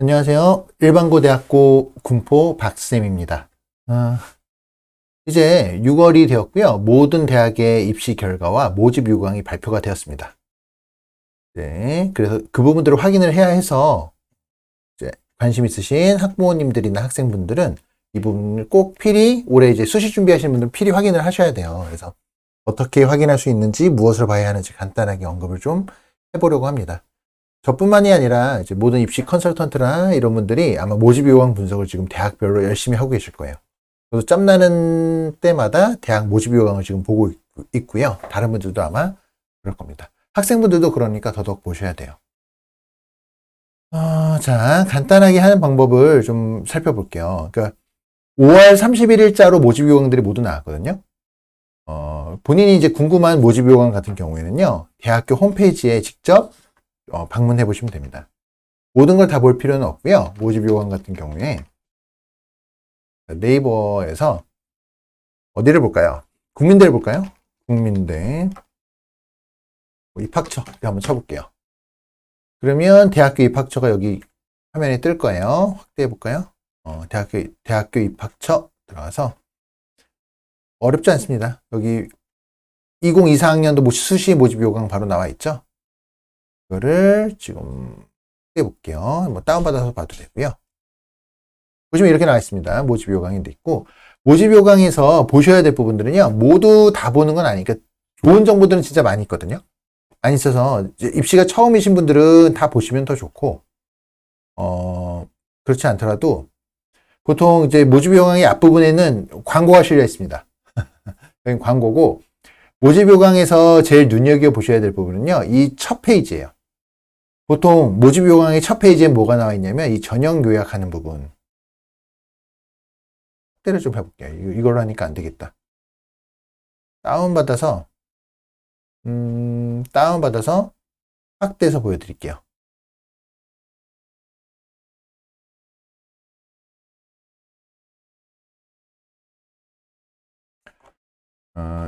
안녕하세요. 일반고대학교 군포 박쌤입니다. 이제 6월이 되었고요. 모든 대학의 입시 결과와 모집 요강이 발표가 되었습니다. 네, 그래서 그 부분들을 확인을 해야 해서 이제 관심 있으신 학부모님들이나 학생분들은 이 부분을 꼭 필히 올해 이제 수시 준비하시는 분들은 필히 확인을 하셔야 돼요. 그래서 어떻게 확인할 수 있는지, 무엇을 봐야 하는지 간단하게 언급을 좀 해보려고 합니다. 저뿐만이 아니라 이제 모든 입시 컨설턴트나 이런 분들이 아마 모집 요강 분석을 지금 대학별로 열심히 하고 계실 거예요. 저도 짬나는 때마다 대학 모집 요강을 지금 보고 있고요. 다른 분들도 아마 그럴 겁니다. 학생분들도 그러니까 더더욱 보셔야 돼요. 자, 간단하게 하는 방법을 좀 살펴볼게요. 그러니까 5월 31일자로 모집 요강들이 모두 나왔거든요. 본인이 이제 궁금한 모집 요강 같은 경우에는요, 대학교 홈페이지에 직접 방문해 보시면 됩니다. 모든 걸 다 볼 필요는 없고요. 모집 요강 같은 경우에 네이버에서 어디를 볼까요? 국민대를 볼까요? 국민대 입학처 한번 쳐볼게요. 그러면 대학교 입학처가 여기 화면에 뜰 거예요. 확대해 볼까요? 대학교 입학처 들어가서 어렵지 않습니다. 여기 2024학년도 수시 모집 요강 바로 나와 있죠? 이거를 지금 해볼게요. 한번 다운받아서 봐도 되고요. 보시면 이렇게 나와 있습니다. 모집 요강이 돼 있고, 모집 요강에서 보셔야 될 부분들은요, 모두 다 보는 건 아니니까 좋은 정보들은 진짜 많이 있거든요. 많이 있어서 입시가 처음이신 분들은 다 보시면 더 좋고, 그렇지 않더라도 보통 이제 모집 요강의 앞부분에는 광고가 실려 있습니다. 여기 광고고, 모집 요강에서 제일 눈여겨보셔야 될 부분은요, 이 첫 페이지예요. 보통 모집 요강의 첫 페이지에 뭐가 나와 있냐면 이 전형 요약하는 부분. 확대를 좀 해볼게요. 이걸로 하니까 안 되겠다. 다운받아서 확대해서 보여드릴게요.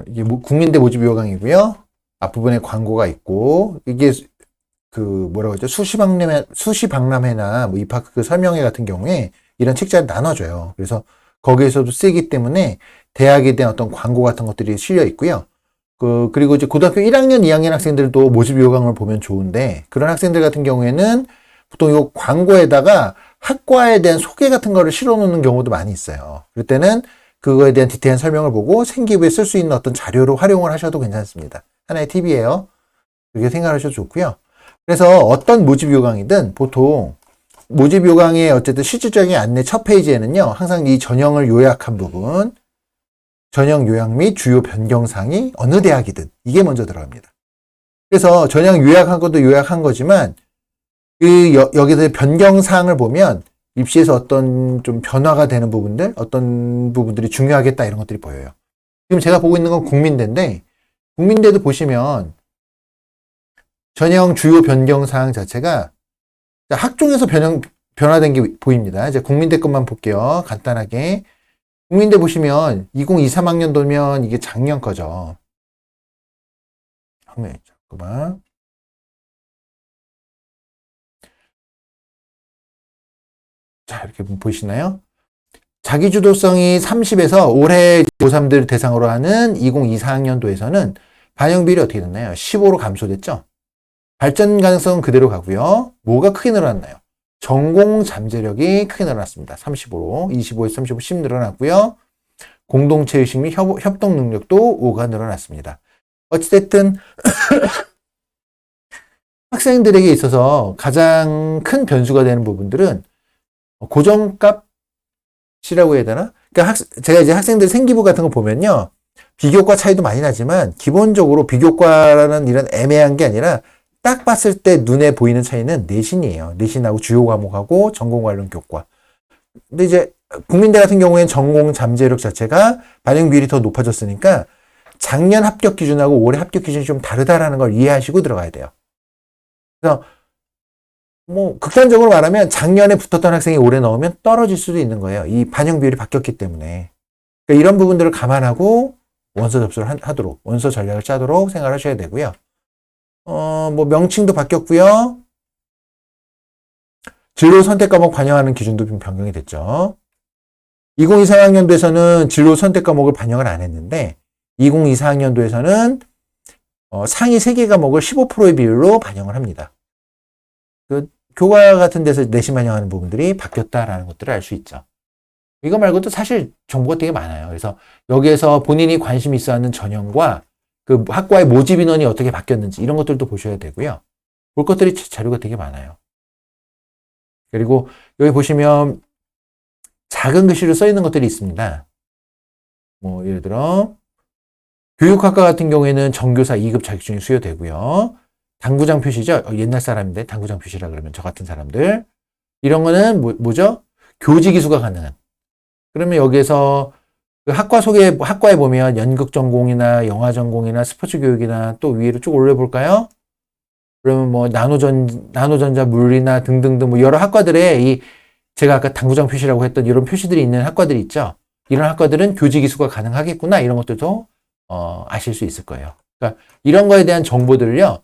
이게 국민대 모집 요강이고요. 앞부분에 광고가 있고, 이게 뭐라고 하죠? 수시박람회나 뭐 입학 그 설명회 같은 경우에 이런 책자를 나눠줘요. 그래서 거기에서도 쓰기 때문에 대학에 대한 어떤 광고 같은 것들이 실려 있고요. 그리고 이제 고등학교 1학년, 2학년 학생들도 모집 요강을 보면 좋은데, 그런 학생들 같은 경우에는 보통 요 광고에다가 학과에 대한 소개 같은 거를 실어 놓는 경우도 많이 있어요. 그럴 때는 그거에 대한 디테일한 설명을 보고 생기부에 쓸 수 있는 어떤 자료로 활용을 하셔도 괜찮습니다. 하나의 팁이에요. 그렇게 생각하셔도 좋고요. 그래서 어떤 모집 요강이든 보통 모집 요강의 어쨌든 실질적인 안내 첫 페이지에는요, 항상 이 전형을 요약한 부분, 전형 요약 및 주요 변경사항이 어느 대학이든 이게 먼저 들어갑니다. 그래서 전형 요약한 것도 요약한 거지만 여기서 변경사항을 보면 입시에서 어떤 좀 변화가 되는 부분들, 어떤 부분들이 중요하겠다 이런 것들이 보여요. 지금 제가 보고 있는 건 국민대인데, 국민대도 보시면 전형 주요 변경사항 자체가 학종에서 변화된 게 보입니다. 이제 국민대 것만 볼게요. 간단하게. 국민대 보시면 2023학년도면 이게 작년 거죠. 잠깐만. 자, 이렇게 보이시나요? 자기주도성이 30에서 올해 고3들 대상으로 하는 2024학년도에서는 반영 비율이 어떻게 됐나요? 15로 감소됐죠? 발전 가능성은 그대로 가고요. 뭐가 크게 늘어났나요? 전공 잠재력이 크게 늘어났습니다. 35로 25에서 35, 10 늘어났고요. 공동체 의식 및 협동 능력도 5가 늘어났습니다. 어찌됐든 학생들에게 있어서 가장 큰 변수가 되는 부분들은 고정값이라고 해야 되나? 그러니까 제가 이제 학생들 생기부 같은 거 보면요, 비교과 차이도 많이 나지만 기본적으로 비교과라는 이런 애매한 게 아니라 딱 봤을 때 눈에 보이는 차이는 내신이에요. 내신하고 주요 과목하고 전공 관련 교과. 근데 이제 국민대 같은 경우에는 전공 잠재력 자체가 반영 비율이 더 높아졌으니까 작년 합격 기준하고 올해 합격 기준이 좀 다르다라는 걸 이해하시고 들어가야 돼요. 그래서 뭐 극단적으로 말하면 작년에 붙었던 학생이 올해 넣으면 떨어질 수도 있는 거예요. 이 반영 비율이 바뀌었기 때문에. 그러니까 이런 부분들을 감안하고 원서 접수를 하도록, 원서 전략을 짜도록 생각하셔야 되고요. 뭐 명칭도 바뀌었고요. 진로 선택 과목 반영하는 기준도 좀 변경이 됐죠. 2023학년도에서는 진로 선택 과목을 반영을 안 했는데 2024학년도에서는 상위 3개 과목을 15%의 비율로 반영을 합니다. 그 교과 같은 데서 내신 반영하는 부분들이 바뀌었다라는 것들을 알 수 있죠. 이거 말고도 사실 정보가 되게 많아요. 그래서 여기에서 본인이 관심 있어 하는 전형과 그 학과의 모집 인원이 어떻게 바뀌었는지 이런 것들도 보셔야 되고요. 볼 것들이 자료가 되게 많아요. 그리고 여기 보시면 작은 글씨로 써 있는 것들이 있습니다. 뭐 예를 들어 교육학과 같은 경우에는 정교사 2급 자격증이 수여되고요. 당구장 표시죠. 옛날 사람인데 당구장 표시라 그러면 저 같은 사람들. 이런 거는 뭐죠? 교직 이수가 가능한. 그러면 여기에서 그 학과 속에 학과에 보면 연극 전공이나 영화 전공이나 스포츠 교육이나 또 위로 쭉 올려볼까요? 그러면 뭐 나노전자 물리나 등등등 뭐 여러 학과들에 이 제가 아까 당구장 표시라고 했던 이런 표시들이 있는 학과들이 있죠. 이런 학과들은 교직 이수가 가능하겠구나 이런 것들도 아실 수 있을 거예요. 그러니까 이런 거에 대한 정보들을요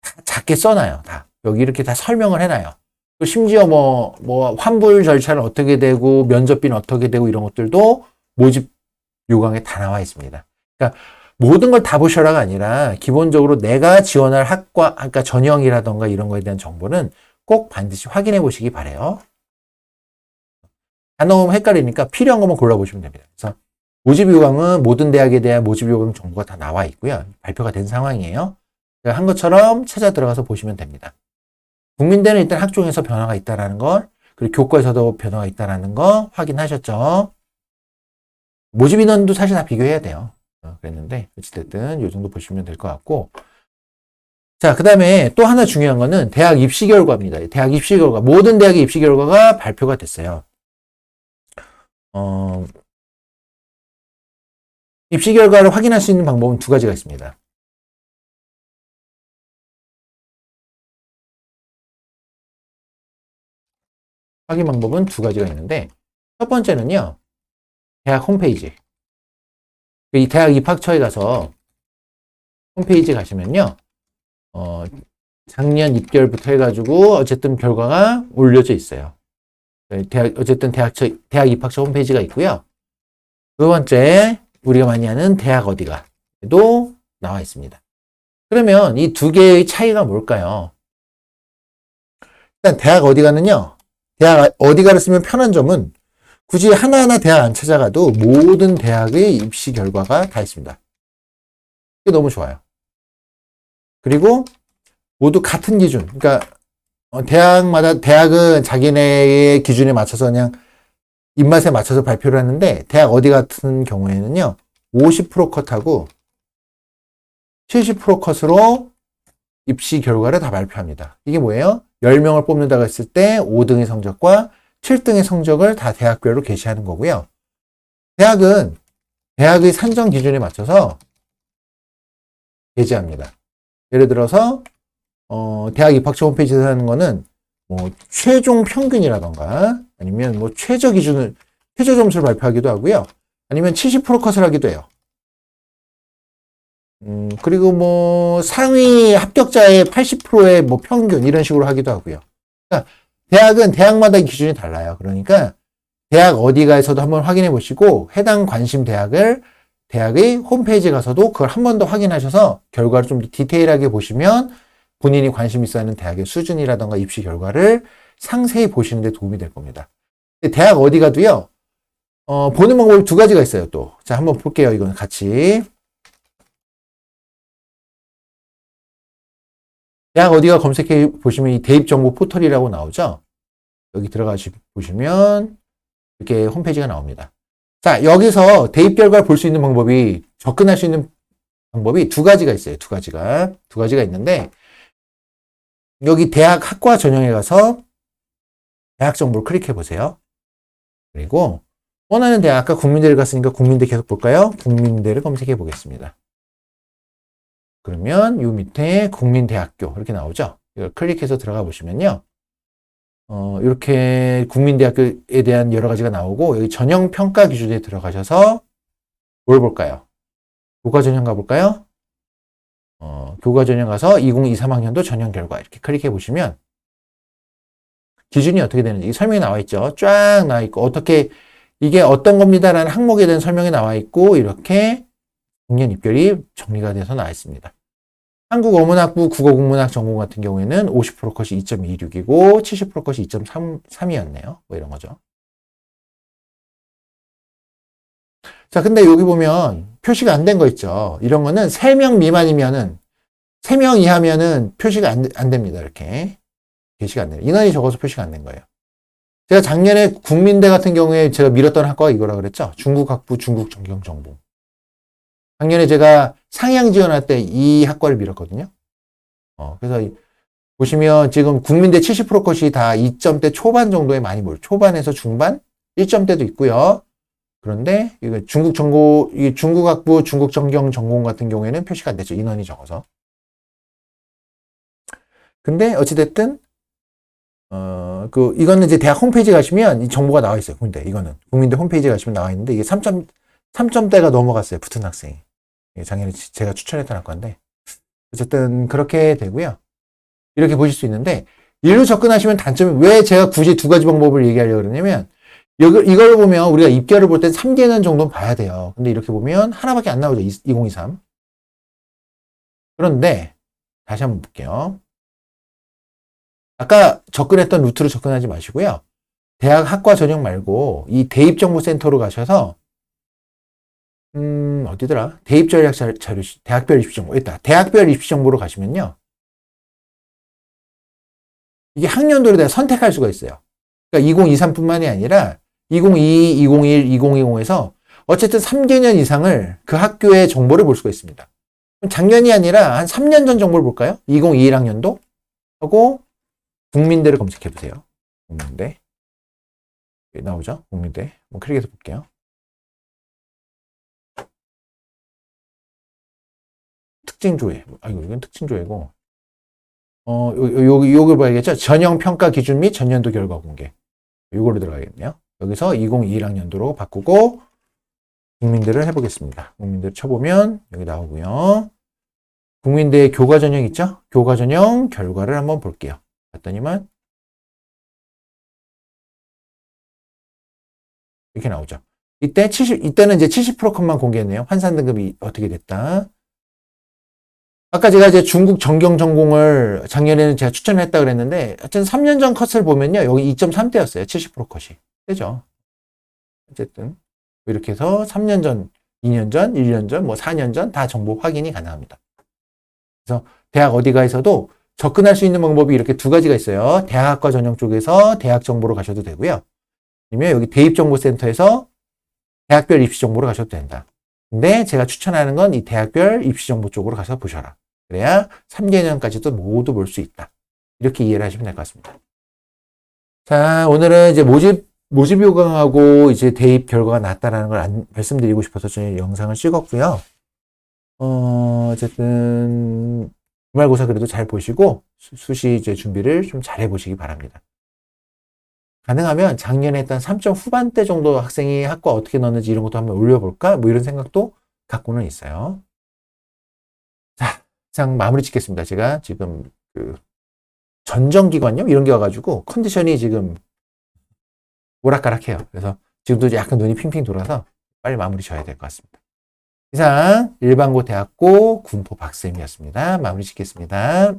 다 작게 써놔요. 다 여기 이렇게 다 설명을 해놔요. 또 심지어 뭐 환불 절차는 어떻게 되고 면접비는 어떻게 되고 이런 것들도 모집 요강에 다 나와 있습니다. 그러니까 모든 걸 다 보셔라가 아니라 기본적으로 내가 지원할 학과, 그러니까 전형이라던가 이런 거에 대한 정보는 꼭 반드시 확인해 보시기 바래요. 다 너무 헷갈리니까 필요한 것만 골라보시면 됩니다. 그래서 모집 요강은 모든 대학에 대한 모집 요강 정보가 다 나와 있고요. 발표가 된 상황이에요. 한 것처럼 찾아 들어가서 보시면 됩니다. 국민대는 일단 학종에서 변화가 있다라는 걸, 그리고 교과에서도 변화가 있다라는 거 확인하셨죠? 모집 인원도 사실 다 비교해야 돼요. 그랬는데 어찌됐든 이 정도 보시면 될 것 같고, 자, 그 다음에 또 하나 중요한 거는 대학 입시 결과입니다. 대학 입시 결과, 모든 대학의 입시 결과가 발표가 됐어요. 입시 결과를 확인할 수 있는 방법은 두 가지가 있습니다. 확인 방법은 두 가지가 있는데, 첫 번째는요, 대학 홈페이지. 이 대학 입학처에 가서 홈페이지 가시면요, 작년 입결부터 해가지고 어쨌든 결과가 올려져 있어요. 어쨌든 대학 입학처 홈페이지가 있고요. 두 번째, 우리가 많이 하는 대학 어디가도 나와 있습니다. 그러면 이 두 개의 차이가 뭘까요? 일단 대학 어디가는요, 대학 어디가를 쓰면 편한 점은 굳이 하나하나 대학 안 찾아가도 모든 대학의 입시 결과가 다 있습니다. 이게 너무 좋아요. 그리고 모두 같은 기준. 그러니까 대학은 자기네의 기준에 맞춰서 그냥 입맛에 맞춰서 발표를 하는데 대학 어디 같은 경우에는요. 50% 컷하고 70% 컷으로 입시 결과를 다 발표합니다. 이게 뭐예요? 10명을 뽑는다고 했을 때 5등의 성적과 7등의 성적을 다 대학별로 게시하는 거고요. 대학은 대학의 산정 기준에 맞춰서 게시합니다. 예를 들어서 대학 입학처 홈페이지에서 하는 거는 뭐 최종 평균이라던가 아니면 뭐 최저 점수를 발표하기도 하고요. 아니면 70% 컷을 하기도 해요. 그리고 뭐 상위 합격자의 80%의 뭐 평균 이런 식으로 하기도 하고요. 그러니까 대학은 대학마다 기준이 달라요. 그러니까 대학 어디가에서도 한번 확인해 보시고 해당 관심 대학의 홈페이지에 가서도 그걸 한 번 더 확인하셔서 결과를 좀 디테일하게 보시면 본인이 관심 있어 하는 대학의 수준이라던가 입시 결과를 상세히 보시는 데 도움이 될 겁니다. 대학 어디 가도요, 보는 방법이 두 가지가 있어요, 또. 자, 한번 볼게요, 이거는 같이. 대학 어디가 검색해 보시면 이 대입정보 포털이라고 나오죠? 여기 들어가시 보시면 이렇게 홈페이지가 나옵니다. 자, 여기서 대입 결과를 볼 수 있는 방법이, 접근할 수 있는 방법이 두 가지가 있어요, 두 가지가 있는데, 여기 대학 학과 전형에 가서 대학 정보를 클릭해 보세요. 그리고 원하는 대학, 아까 국민대를 갔으니까 국민대 계속 볼까요? 국민대를 검색해 보겠습니다. 그러면 이 밑에 국민대학교 이렇게 나오죠? 이걸 클릭해서 들어가 보시면요. 이렇게 국민대학교에 대한 여러 가지가 나오고 여기 전형 평가 기준에 들어가셔서 뭘 볼까요? 교과 전형 가볼까요? 교과 전형 가서 2023학년도 전형 결과 이렇게 클릭해 보시면 기준이 어떻게 되는지 설명이 나와 있죠. 쫙 나와 있고 어떻게 이게 어떤 겁니다라는 항목에 대한 설명이 나와 있고 이렇게 학년 입결이 정리가 돼서 나와 있습니다. 한국어문학부 국어국문학 전공 같은 경우에는 50% 컷이 2.26이고 70% 컷이 2.33이었네요. 뭐 이런 거죠. 자, 근데 여기 보면 표시가 안 된 거 있죠. 이런 거는 3명 미만이면은 3명 이하면은 표시가 안 됩니다. 이렇게 게시가 안 돼요. 인원이 적어서 표시가 안 된 거예요. 제가 작년에 국민대 같은 경우에 제가 밀었던 학과가 이거라 그랬죠. 중국학부 중국전경전공. 작년에 제가 상향 지원할 때 이 학과를 밀었거든요. 그래서 보시면 지금 국민대 70% 컷이 다 2점대 초반 정도에 많이 몰려. 초반에서 중반 1점대도 있고요. 그런데 이거 이 중국학부 중국전경 전공 같은 경우에는 표시가 안 됐죠. 인원이 적어서. 근데 어찌됐든 이거는 이제 대학 홈페이지 가시면 이 정보가 나와 있어요. 근데 이거는 국민대 홈페이지 가시면 나와 있는데 이게 3점대가 넘어갔어요. 붙은 학생이. 작년에 제가 추천했던 학과인데 어쨌든 그렇게 되고요. 이렇게 보실 수 있는데 일로 접근하시면 단점이 왜 제가 굳이 두 가지 방법을 얘기하려고 그러냐면 이걸 보면 우리가 입결을 볼 때 3개년 정도는 봐야 돼요. 근데 이렇게 보면 하나밖에 안 나오죠. 2023. 그런데 다시 한번 볼게요. 아까 접근했던 루트로 접근하지 마시고요. 대학 학과 전형 말고 이 대입정보센터로 가셔서 어디더라? 대입 전략 자료, 대학별 입시 정보 있다. 대학별 입시 정보로 가시면요. 이게 학년도로 내가 선택할 수가 있어요. 그러니까 2023뿐만이 아니라 2022, 2021, 2020에서 어쨌든 3개년 이상을 그 학교의 정보를 볼 수가 있습니다. 작년이 아니라 한 3년 전 정보를 볼까요? 2021학년도 하고 국민대를 검색해 보세요. 국민대 나오죠? 국민대 한번 클릭해서 볼게요. 특징조회. 이건 특징조회고. 요거 봐야겠죠? 전형 평가 기준 및 전년도 결과 공개. 요거로 들어가겠네요. 여기서 2021학년도로 바꾸고 국민대를 해보겠습니다. 국민대를 쳐보면 여기 나오고요. 국민대 교과 전형 있죠? 교과 전형 결과를 한번 볼게요. 봤더니만 이렇게 나오죠. 이때는 이제 70% 컷만 공개했네요. 환산 등급이 어떻게 됐다. 아까 제가 이제 중국 전경 전공을 작년에는 제가 추천을 했다 그랬는데, 어쨌든 3년 전 컷을 보면요. 여기 2.3대였어요. 70% 컷이. 되죠. 어쨌든. 이렇게 해서 3년 전, 2년 전, 1년 전, 뭐 4년 전 다 정보 확인이 가능합니다. 그래서 대학 어디가에서도 접근할 수 있는 방법이 이렇게 두 가지가 있어요. 대학학과 전형 쪽에서 대학 정보로 가셔도 되고요. 아니면 여기 대입정보센터에서 대학별 입시 정보로 가셔도 된다. 근데 제가 추천하는 건 이 대학별 입시 정보 쪽으로 가서 보셔라. 그래야 3개년까지도 모두 볼 수 있다. 이렇게 이해를 하시면 될 것 같습니다. 자, 오늘은 이제 모집 요강하고 이제 대입 결과가 났다라는 걸 말씀드리고 싶어서 저희 영상을 찍었고요. 어쨌든 기말고사 그래도 잘 보시고 수시 이제 준비를 좀 잘 해보시기 바랍니다. 가능하면 작년에 했던 3점 후반대 정도 학생이 학과 어떻게 넣는지 이런 것도 한번 올려볼까? 뭐 이런 생각도 갖고는 있어요. 자, 장 마무리 짓겠습니다. 제가 지금 전정기관요? 이런 게 와가지고 컨디션이 지금 오락가락해요. 그래서 지금도 약간 눈이 핑핑 돌아서 빨리 마무리 져야 될 것 같습니다. 이상 일반고 대학고 군포 박쌤이었습니다. 마무리 짓겠습니다.